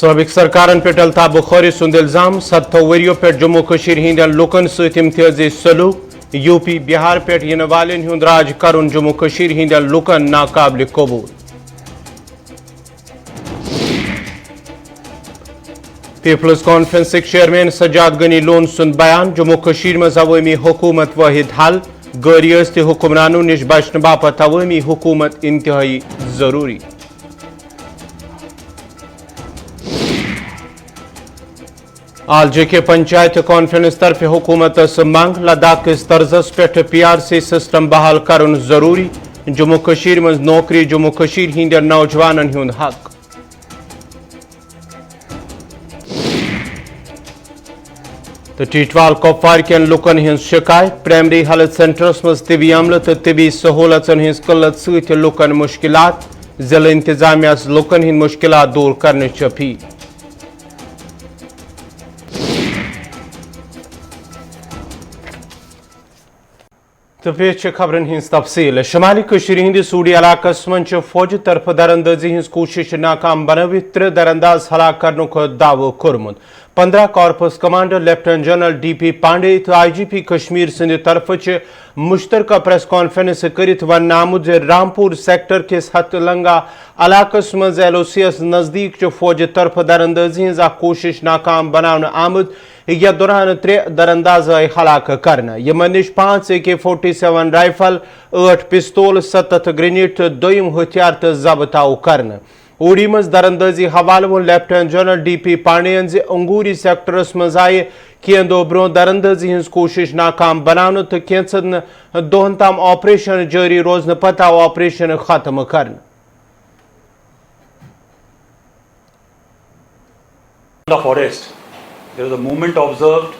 سابق سرکارن پہ الطاف بخاری سند الزام 70 وریو پہ جموں کشیر ہندین لوکن ست امتیازی سلوک یو پی بہار پہ ین والن ہند راج کرن جموں کشیر ہندین لوکن ناقابل قبول پیپلز کانفرنس چیئرمین سجاد غنی لون سند بیان جموں کشیر مز عوامی حکومت واحد حل غیر ریاستی حکمرانوں نش بچنے باپت عوامی حکومت انتہائی ضروری آل جے کے پنچایت کانفرنس طرف حکومت منگ لداخ کس طرزس پہ پی آر سی سسٹم بحال کرن ضروری جموں کشیر مز نوکری جموں کشیر ہندین نوجوانن ہند حق تو ٹیٹوال کپوار کین لکن ہز شکایت پرائمری ہیلتھ سینٹرس مز طبی عملہ تو طبی سہولتن ہز قلت ست لکن مشکلات ضلع انتظامیہ لکن ہند مشکلات دور کرنے اپیل تو پیش خبرن ہز تفصیل شمالی کشیر ہند سوڈی علاقہ من فوج طرف دراندازی ہز کوشش ناکام بنوت 3 درانداز ہلاک کرنک دعوی کورمت 15 corps commander lieutenant general D P Pandey تو آئی جی پی کشمیر سند طرف مشترکہ پریس کانفرنس کرت ون آمت رامپور سیکٹر کس ہت لنگا علاقہ من ایل او سی یس نزدیک فوج طرف دراندازی ہز کوشش ناکام بنانا آمت یتھ دوران 3 درانداز آئی ہلاک کرنا یمن نش 5 AK-47 رائفل 8 پستول 7 گرینیڈ تو دویم ہتھیار تو ضبط آو کرنا اوڑی مز دراندازی حوالہ وون lieutenant general D P Pandey انگوری سیکٹرس مز آئی کین دو برو دراندازی ہز کوشش ناکام بنانا تو کینچن دہن تام آپریشن جاری روزن پتہ آو آپریشن ختم کرنا There was a movement observed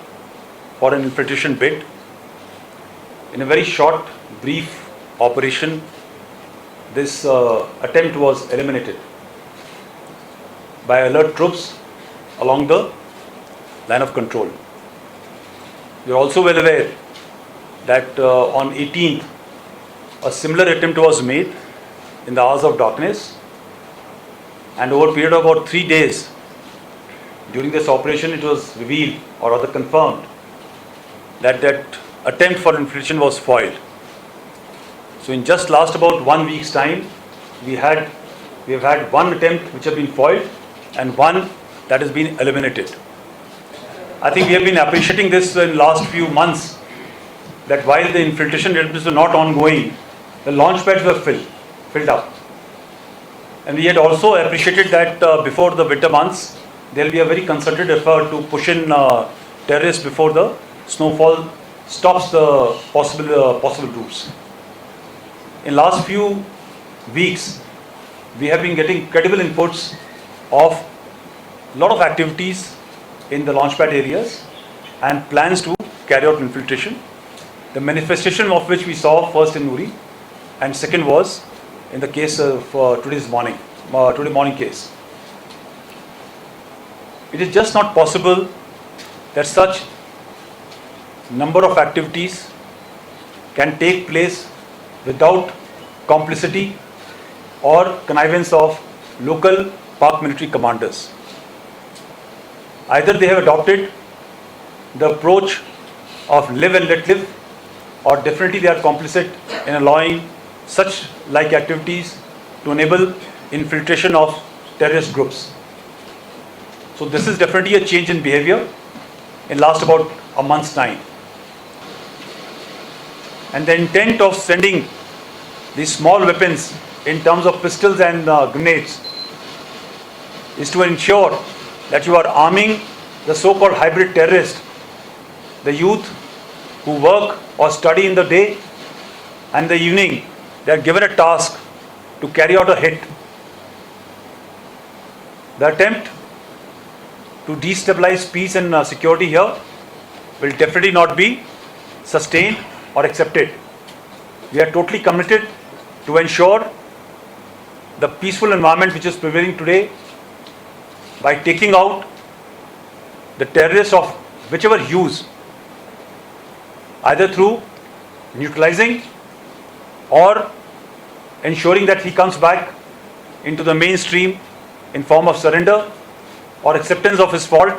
for an infiltration bid. In a very short, brief operation, this attempt was eliminated by alert troops along the line of control. We are also well aware that on 18th, a similar attempt was made in the hours of darkness, and over a period of about 3 days, during this operation, it was revealed or rather confirmed that attempt for infiltration was foiled. So in just last about 1 week's time, we have had one attempt which has been foiled and one that has been eliminated. I think we have been appreciating this in last few months, that while the infiltration attempts were not ongoing, the launch pads were filled up. And we had also appreciated that before the winter months, there will be a very concerted effort to push in terrorists before the snowfall stops the possible routes. In last few weeks, we have been getting credible inputs of a lot of activities in the launchpad areas and plans to carry out infiltration. The manifestation of which we saw first in Uri, and second was in the case of today morning case. It is just not possible that such number of activities can take place without complicity or connivance of local Pak military commanders. Either they have adopted the approach of live and let live, or definitely they are complicit in allowing such like activities to enable infiltration of terrorist groups. So this is definitely a change in behavior in last about a month's time. And the intent of sending these small weapons in terms of pistols and grenades is to ensure that you are arming the so-called hybrid terrorist, the youth who work or study in the day, and in the evening they are given a task to carry out a hit. The attempt to destabilize peace and security here will definitely not be sustained or accepted. We are totally committed to ensure the peaceful environment which is prevailing today by taking out the terrorists of whichever hues, either through neutralizing or ensuring that he comes back into the mainstream in form of surrender, or acceptance of his fault,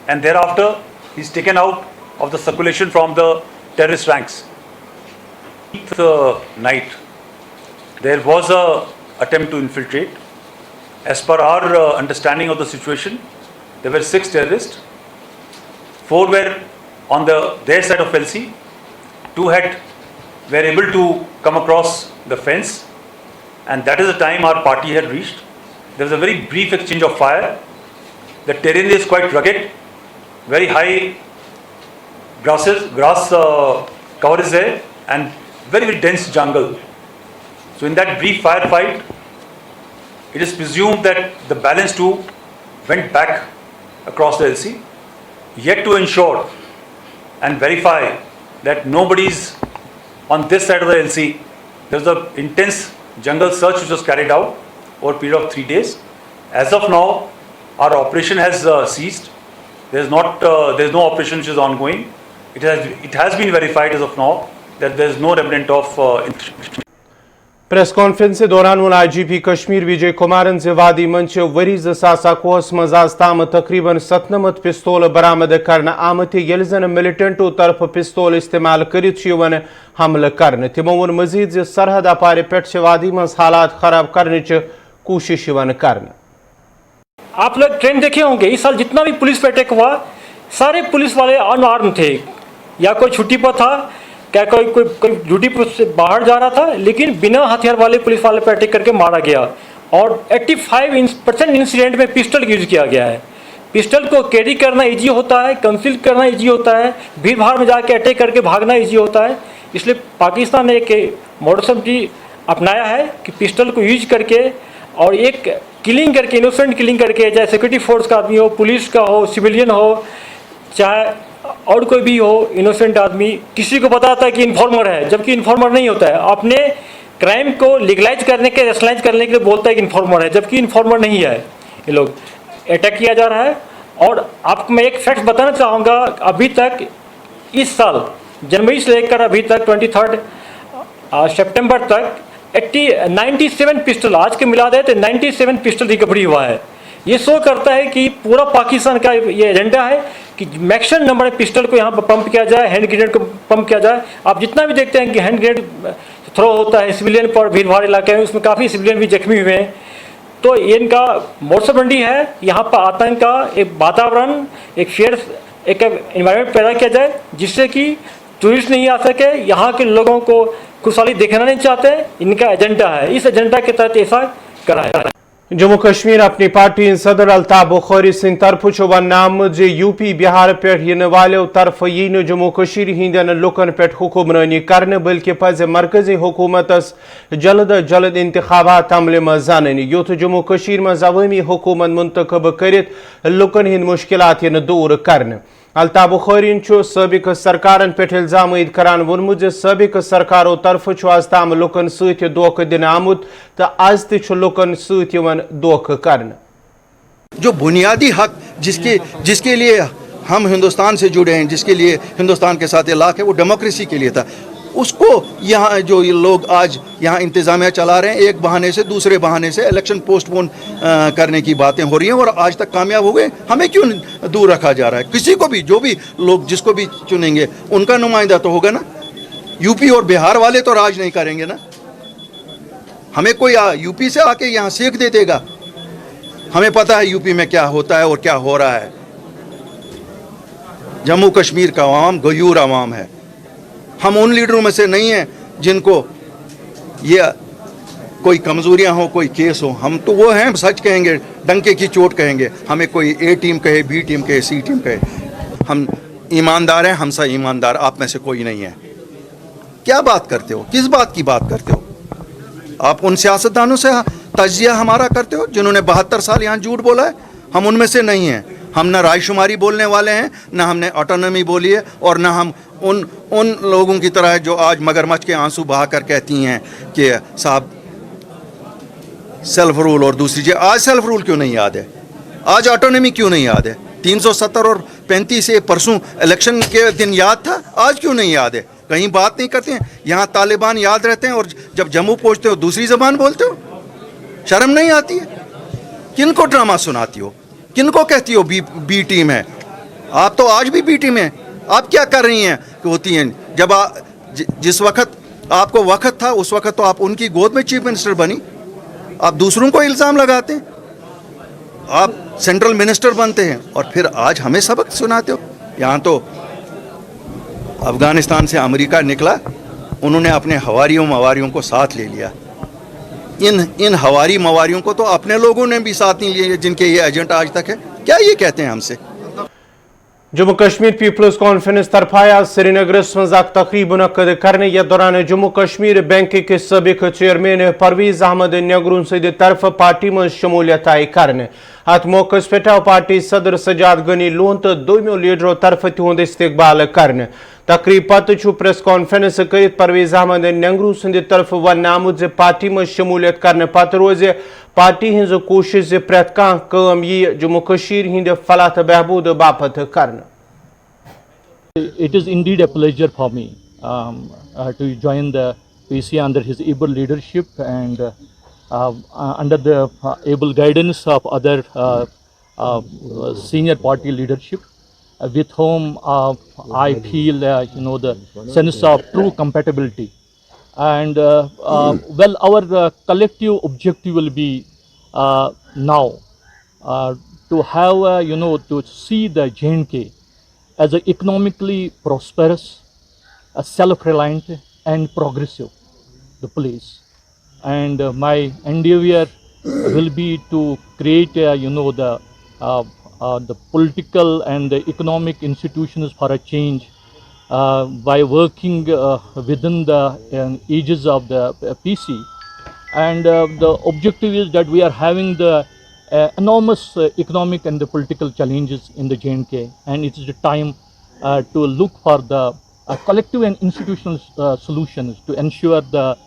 and thereafter he's taken out of the circulation from the terrorist ranks. The night, there was a attempt to infiltrate. As per our understanding of the situation, there were 6 terrorists. 4 were on their side of LC. 2 were able to come across the fence, and that is the time our party had reached. There was a very brief exchange of fire. The terrain is quite rugged, very high grass cover is there, and very, very dense jungle. So in that brief firefight, it is presumed that the balance 2 went back across the LC, yet to ensure and verify that nobody's on this side of the LC. There's an intense jungle search which was carried out over a period of 3 days. As of now, our operation has ceased. There's no operation which is ongoing. It has been verified as of now that there is no remnant of press conference के दौरान IGP Kashmir विजय कुमारन से वादी मंच worry 2001 मज आज ताम तकरीबन 97 पिस्तौल बरामद करना आमत येल जन मिलिटेंटो तरफ पिस्तौल इस्तेमाल करित हमल करने तिमो वोन मजीद सरहद अपार पे वादी मज हालात खराब करने कोशिश करना। आप लोग ट्रेंड देखे होंगे, इस साल जितना भी पुलिस पे अटैक हुआ सारे पुलिस वाले अनआर्म थे, या कोई छुट्टी पर था, क्या कोई ड्यूटी पर से बाहर जा रहा था, लेकिन बिना हथियार वाले पुलिस वाले पे अटैक करके मारा गया। और 85% इंसिडेंट में पिस्टल यूज किया गया है। पिस्टल को कैरी करना इजी होता है, कंसील करना इजी होता है, भीड़ भाड़ में जाके अटैक करके भागना इजी होता है। इसलिए पाकिस्तान ने एक मॉडर्न अपनाया है कि पिस्टल को यूज करके और एक किलिंग करके, इनोसेंट किलिंग करके, चाहे सिक्योरिटी फोर्स का आदमी हो, पुलिस का हो, सिविलियन हो, चाहे और कोई भी हो, इनोसेंट आदमी किसी को बताता है कि इन्फॉर्मर है, जबकि इन्फॉर्मर नहीं होता है। अपने क्राइम को लीगलाइज करने के, रेशनलाइज करने के लिए बोलता है कि इन्फॉर्मर है, जबकि इन्फॉर्मर नहीं है। ये लोग अटैक किया जा रहा है। और आपको मैं एक फैक्ट बताना चाहूँगा, अभी तक इस साल जनवरी से लेकर अभी तक 23 सितंबर तक 97 पिस्टल, आज के मिला दे तो 97 पिस्टल रिकवरी हुआ है। ये शो करता है कि पूरा पाकिस्तान का ये एजेंडा है कि मैक्सिमम नंबर में पिस्टल को यहाँ पर पंप किया जाए, हैंड ग्रेनेड को पंप किया जाए। आप जितना भी देखते हैं कि हैंड ग्रेनेड थ्रो होता है सिविलियन पर, भीड़ भाड़ इलाके में, उसमें काफ़ी सिविलियन भी जख्मी हुए हैं। तो ये इनका मोर्चबंदी है, यहाँ पर आतंक का एक वातावरण, एक फेयर एक इन्वायरमेंट पैदा किया जाए जिससे कि टूरिस्ट नहीं आ सके, यहाँ के लोगों को खुशहाली देखना नहीं चाहते। इनका एजेंडा है, इस एजेंडा के तहत ऐसा कराया। जम्मू कश्मीर अपनी पार्टी सदर अल्ताफ बुखारी सिंह तरफ वनाम जे यूपी बिहार पे इन वालों तरफ यी न जम्मू कश्मीर हिंदन लुकन पे हुक्मरानी करने बल्कि पज मरकजी हुकूमतस जल्द जल्द इंतखाबात अमल मज जाननी युथ जम्मू कश्मीर मज अवामी हुकूमत मुंतखब करित लुकन हिंद मुश्किलात दूर करने। अल्ताफ बुखारी साबिक सरकारन पे इल्जाम ईद करान वोनमुत जे साबिक सरकारों तरफ आज ताम लुकन सत धोख दिन आमुत तो आज तुकन सत धोख कर। जो बुनियादी हक जिसके लिए हम हिंदुस्तान से जुड़े हैं, जिसके लिए हिंदुस्तान के साथ इलाक है, वो डेमोक्रेसी के लिए था, उसको यहाँ जो ये लोग आज यहाँ इंतज़ामिया चला रहे हैं, एक बहाने से दूसरे बहाने से इलेक्शन पोस्टपोन करने की बातें हो रही हैं और आज तक कामयाब हो गए। हमें क्यों दूर रखा जा रहा है? किसी को भी, जो भी लोग जिसको भी चुनेंगे उनका नुमाइंदा तो होगा ना। यूपी और बिहार वाले तो राज नहीं करेंगे ना। हमें कोई यूपी से आके यहाँ सीख दे देगा? हमें पता है यूपी में क्या होता है और क्या हो रहा है। जम्मू कश्मीर का अवाम गयूर अवाम है। हम उन लीडरों में से नहीं हैं जिनको ये कोई कमज़ोरियां हो, कोई केस हो। हम तो वो हैं, सच कहेंगे, डंके की चोट कहेंगे। हमें कोई ए टीम कहे, बी टीम कहे, सी टीम कहे, हम ईमानदार हैं। हम सा ईमानदार आप में से कोई नहीं है। क्या बात करते हो? किस बात की बात करते हो? आप उन सियासतदानों से तजिया हमारा करते हो जिन्होंने 72 साल यहाँ झूठ बोला है। हम उनमें से नहीं हैं। हम ना रायशुमारी बोलने वाले हैं, ना हमने ऑटोनॉमी बोली है, और ना हम उन लोगों की तरह है जो आज मगरमच्छ के आंसू बहाकर कहती हैं कि साहब सेल्फ रूल और दूसरी चीज़। आज सेल्फ रूल क्यों नहीं याद है? आज ऑटोनॉमी क्यों नहीं याद है? 370 और 35 से परसों इलेक्शन के दिन याद था, आज क्यों नहीं याद है? कहीं बात नहीं करते हैं। यहाँ तालिबान याद रहते हैं और जब जम्मू पहुँचते हो दूसरी ज़बान बोलते हो। शर्म नहीं आती है? किनको ड्रामा सुनाती हो? किन को कहती हो बी टीम है? आप तो आज भी बी टीम है। आप क्या कर रही हैं कि होती हैं? जब जिस वक्त आपको वक्त था उस वक्त तो आप उनकी गोद में चीफ मिनिस्टर बनी, आप दूसरों को इल्ज़ाम लगाते हैं, आप सेंट्रल मिनिस्टर बनते हैं और फिर आज हमें सबक सुनाते हो। यहाँ तो अफगानिस्तान से अमेरिका निकला, उन्होंने अपने हवारियों मवारियों को साथ ले लिया। इन हवारी मवारियों को तो अपने लोगों ने भी साथ नहीं लिए जिनके ये एजेंट आज तक है। क्या ये कहते हैं हमसे? जम्मू कश्मीर पीपल्स कॉन्फ्रेंस तरफ आज श्रीनगरस मज तकरीब मुनक्कद करने यथ दौरान जम्मू कश्मीर बैंक के सबक चेयरमैन परवीज अहमद नेगरून सद तरफ पार्टी मज शमूलियत आय करने। अत मौकस पे पार्टी सदर सजाद गनी लोन तो दोमो लीडरों तरफ तिहुंद इस्तकबाल करने। तकरीब पत्तु प्रेस कॉन्फ्रेंस कर परवेज अहमद नेगरू सद तरफ वन आमुत पार्टी मज शमूलियत करने पत रोज पार्टी हज कोशिश प्रेत कह काम यी जम्मू कश्मीर हिंद फलाह तो बहबूद बापत करने। It is indeed a pleasure for me to join the PC under his able leadership and under the able guidance of other senior party leadership, with whom I feel the sense of true compatibility. And well, our collective objective will be now to have to see the J&K as an economically prosperous, self-reliant and progressive the place. And my endeavor will be to create the political and the economic institutions for a change by working within the aegis of the PC. And the objective is that we are having the enormous economic and the political challenges in the J&K, and it is the time to look for the collective and institutional solutions to ensure the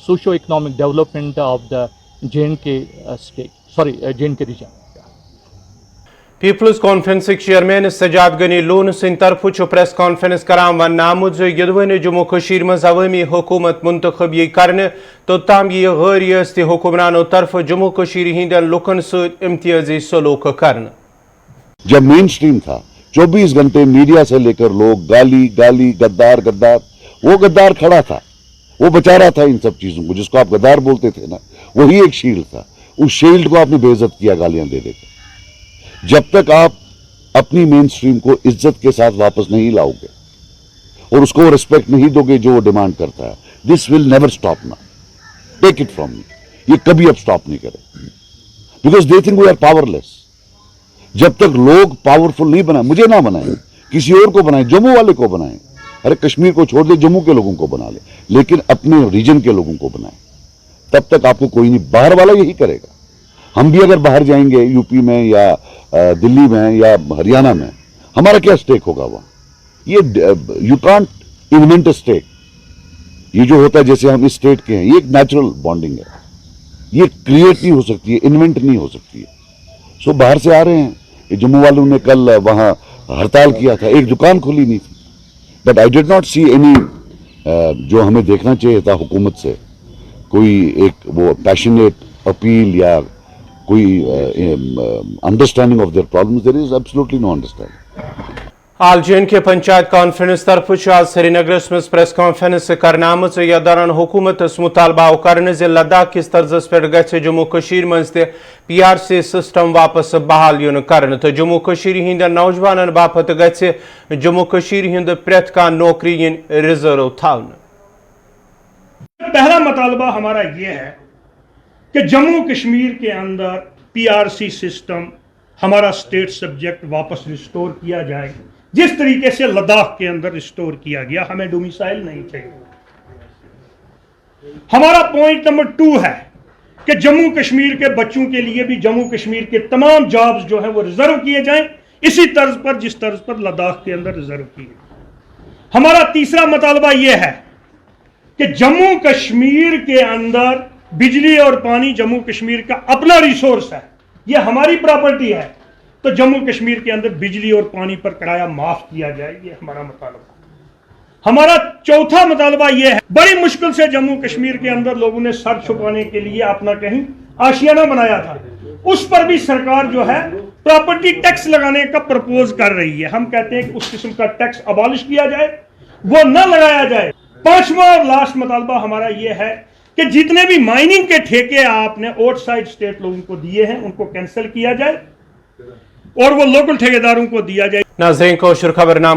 socio-economic development of the J&K J&K region. People's conference chairman Sajad Gani Lone सिंह तरफ press conference करान वन आमुत यदवन जम्मू कश्मीर मज अवामी हुकूमत मुंतखब यी करने तो ताम यी गैर रियासती हुक्मरानों तरफ जम्मू कश्मीर हिंदन लुकन सत इम्तियाजी सलूक करने। जब मेन स्ट्रीम था 24 घंटे मीडिया से लेकर लोग गाली गाली गद्दार गद्दार, वो गद्दार खड़ा था, वो बचा रहा था इन सब चीजों को। जिसको आप गद्दार बोलते थे ना, वही एक शील्ड था। उस शील्ड को आपने बेइज्जत किया, गालियां दे देकर। जब तक आप अपनी मेन स्ट्रीम को इज्जत के साथ वापस नहीं लाओगे और उसको रिस्पेक्ट नहीं दोगे जो वो डिमांड करता है, दिस विल नेवर स्टॉप ना, टेक इट फ्रॉम मी, ये कभी अब स्टॉप नहीं करे, because they think we are powerless. जब तक लोग पावरफुल नहीं बनाए, मुझे ना बनाए, किसी और को बनाए, जम्मू वाले को बनाए, अरे कश्मीर को छोड़ दे, जम्मू के लोगों को बना ले, लेकिन अपने रीजन के लोगों को बनाए, तब तक आपको कोई नहीं, बाहर वाला यही करेगा। हम भी अगर बाहर जाएंगे यूपी में या दिल्ली में या हरियाणा में, हमारा क्या स्टेक होगा वहां? ये you can't invent a state. ये जो होता है जैसे हम इस स्टेट के हैं, ये एक नेचुरल बॉन्डिंग है, ये क्रिएट नहीं हो सकती है, इन्वेंट नहीं हो सकती है। सो बाहर से आ रहे हैं। ये जम्मू वालों ने कल वहां हड़ताल किया था, एक दुकान खुली नहीं थी, but I did not see any जो हमें देखना चाहिए था हुकूमत से, कोई एक वो पैशनेट अपील या कोई understanding of their problems. There is absolutely no understanding. All J&K panchayat conference तरफ आज श्रीनगर मज प्रेस कॉन्फ्रेंस कर यथ दौरान हुकूमत मुतालबा कर लद्दाख किस तर्जस पे गि जम्मू कश्मीर मज PRC सिस्टम वापस बहाल यून कर तो जम्मू कश्मीर हिंद नौजवान बापत गि जम्मू कश्मीर हिंद प्रेत का नौकरी रिजर्व थावन। पहला मुतालबा हमारा ये है कि जम्मू कश्मीर के अंदर PRC सिस्टम, हमारा स्टेट सब्जेक्ट वापस रिस्टोर किया जाए, जिस तरीके से लद्दाख के अंदर रिस्टोर किया गया। हमें डोमिसाइल नहीं चाहिए। हमारा पॉइंट नंबर 2 है कि जम्मू कश्मीर के बच्चों के लिए भी जम्मू कश्मीर के तमाम जॉब्स जो हैं वो रिजर्व किए जाएं, इसी तर्ज पर जिस तर्ज पर लद्दाख के अंदर रिजर्व किए। हमारा तीसरा मुतालबा यह है कि जम्मू कश्मीर के अंदर बिजली और पानी जम्मू कश्मीर का अपना रिसोर्स है, यह हमारी प्रॉपर्टी है, तो जम्मू कश्मीर के अंदर बिजली और पानी पर किराया माफ किया जाए, ये हमारा मुतालबा। हमारा चौथा मुतालबा यह है, बड़ी मुश्किल से जम्मू कश्मीर के अंदर लोगों ने सर छुपाने के लिए अपना कहीं आशियाना बनाया था, उस पर भी सरकार जो है प्रॉपर्टी टैक्स लगाने का प्रपोज कर रही है। हम कहते हैं कि उस किस्म का टैक्स अबॉलिश किया जाए, वो न लगाया जाए। पांचवा और लास्ट मुतालबा हमारा ये है कि जितने भी माइनिंग के ठेके आपने आउटसाइड स्टेट लोगों को दिए हैं उनको कैंसिल किया जाए और वो लोकल ठेकेदारों को दिया जाए। नाज़रीन को खबरनामा